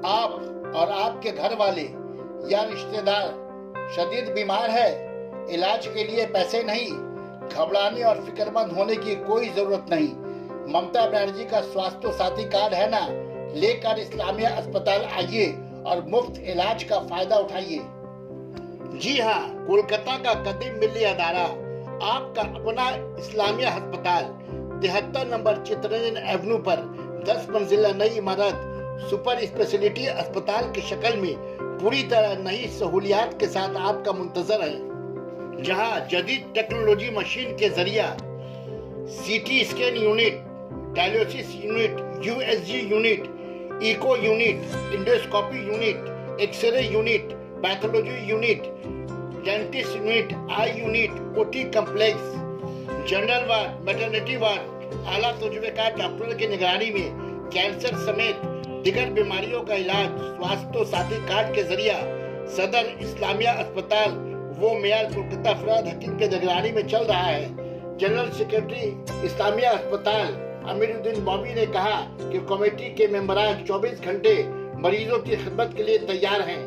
आप और आपके घर वाले या रिश्तेदार शदीद बीमार है, इलाज के लिए पैसे नहीं, घबराने और फिक्रमंद होने की कोई जरूरत नहीं। ममता बनर्जी का स्वास्थ्य साथी कार्ड है ना, लेकर इस्लामिया अस्पताल आइए और मुफ्त इलाज का फायदा उठाइए। जी हाँ, कोलकाता का कदीम मिली अदारा, आपका अपना इस्लामिया अस्पताल 73 नंबर चित्तरंजन एवेन्यू पर 10 मंजिला नई इमारत सुपर स्पेशलिटी अस्पताल की शक्ल में पूरी तरह नई सहूलियात के साथ आपका मुंतजर है, जहां जदीद टेक्नोलॉजी मशीन के जरिए CT scan unit, dialysis unit, USG unit, echo unit, endoscopy unit, x-ray unit, pathology unit, dentist unit, eye unit, OT complex, general ward, maternity ward, आला तजुर्बेकार डॉक्टरों की निगरानी में कैंसर समेत दिगर बीमारियों का इलाज स्वास्थ्य साथी कार्ड के जरिए सदर इस्लामिया अस्पताल वो मेयर कोलकाता फराद हकीम के निगरानी में चल रहा है। जनरल सेक्रेटरी इस्लामिया अस्पताल अमीरुद्दीन बॉबी ने कहा कि कमेटी के मेंबरान 24 घंटे मरीजों की खिदमत के लिए तैयार हैं।